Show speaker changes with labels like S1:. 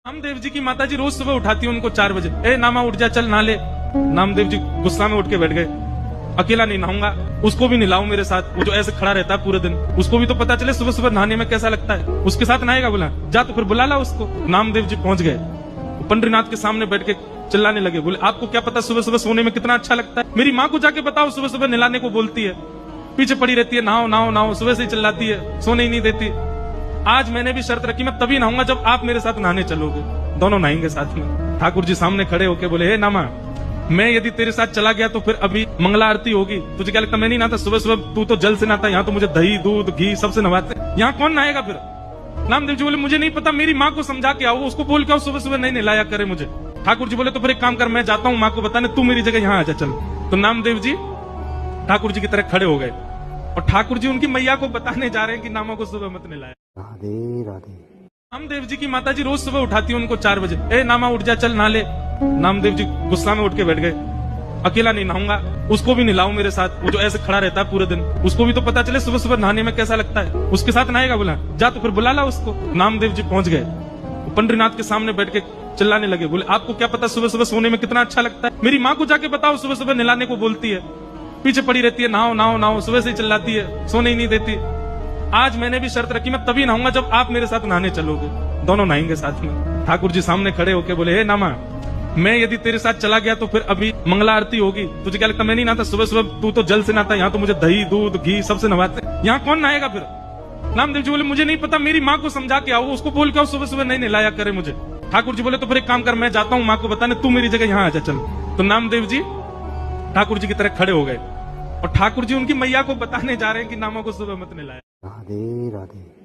S1: नामदेव जी की माताजी रोज सुबह उठाती है उनको 4 बजे, ए नामा उठ जा, चल नहा ले। नामदेव जी गुस्सा में उठ के बैठ गए, अकेला नहीं नहाऊंगा, उसको भी नहलाऊं मेरे साथ, वो जो ऐसे खड़ा रहता है पूरे दिन, उसको भी तो पता चले सुबह सुबह नहाने में कैसा लगता है, उसके साथ नहाएगा। बोला जा तो फिर बुला ला उसको। नामदेव जी पहुंच गए, पंडरीनाथ के सामने बैठ के चिल्लाने लगे, बोले आपको क्या पता सुबह सुबह सोने में कितना अच्छा लगता है, मेरी माँ को जाके बताओ, सुबह सुबह नहलाने को बोलती है, पीछे पड़ी रहती है, नहाओ नहाओ नहाओ, सुबह से ही चिल्लाती है, सोने ही नहीं देती। आज मैंने भी शर्त रखी, मैं तभी नहाऊंगा जब आप मेरे साथ नहाने चलोगे, दोनों नहाएंगे साथ में। ठाकुर जी सामने खड़े होके बोले, हे नामा, मैं यदि तेरे साथ चला गया तो फिर अभी मंगला आरती होगी, तुझे क्या लगता मैं नहीं नहाता? सुबह सुबह तू तो जल से नहाता, यहाँ तो मुझे दही दूध घी सबसे नहाते, यहाँ कौन नहाएगा फिर? नामदेव जी बोले मुझे नहीं पता, मेरी माँ को समझा के आओ, उसको बोल के आओ सुबह सुबह नहीं नहलाया करे मुझे। ठाकुर जी बोले तो फिर एक काम कर, मैं जाता हूँ माँ को बताने, तू मेरी जगह यहाँ आ जा चल। तो नामदेव जी ठाकुर जी की तरह खड़े हो गए और ठाकुर जी उनकी मैया को बताने जा रहे हैं कि नामा को सुबह मत नहलाया।
S2: राधे राधे।
S1: नामदेव जी की माताजी रोज सुबह उठाती है उनको 4 बजे, ए नामा उठ जा, चल नहा ले। नामदेव जी गुस्सा में उठ के बैठ गए, अकेला नहीं नहाऊंगा, उसको भी नहलाऊं मेरे साथ, वो जो ऐसे खड़ा रहता है पूरे दिन, उसको भी तो पता चले सुबह सुबह नहाने में कैसा लगता है, उसके साथ नहाएगा। बोला जा तो फिर बुला ला उसको। नामदेव जी पहुंच गए, पंडरीनाथ के सामने बैठ के चिल्लाने लगे, बोले आपको क्या पता सुबह सुबह सोने में कितना अच्छा लगता है, मेरी माँ को जाके बताओ, सुबह सुबह नहलाने को बोलती है, पीछे पड़ी रहती है, नहाओ नहाओ नहाओ, सुबह से ही चिल्लाती है, सोने ही नहीं देती। आज मैंने भी शर्त रखी, मैं तभी नहाऊंगा जब आप मेरे साथ नहाने चलोगे, दोनों नहाएंगे साथ में। ठाकुर जी सामने खड़े होके बोले, हे नामा, मैं यदि तेरे साथ चला गया तो फिर अभी मंगला आरती होगी, तुझे क्या लगता मैं नहीं नहाता? सुबह सुबह तू तो जल से नहाता, यहाँ तो मुझे दही दूध घी सबसे नहाते, यहाँ कौन नहाएगा फिर? नामदेव जी बोले मुझे नहीं पता, मेरी माँ को समझा के आओ, उसको बोल के आओ सुबह सुबह नहीं नहलाया करे मुझे। ठाकुर जी बोले तो फिर एक काम कर, मैं जाता हूँ माँ को बताने, तू मेरी जगह यहाँ आ जा चल। तो नामदेव जी ठाकुर जी की तरह खड़े हो गए और ठाकुर जी उनकी मैया को बताने जा रहे हैं कि नामा को सुबह मत नहलाया।
S2: राधे राधे।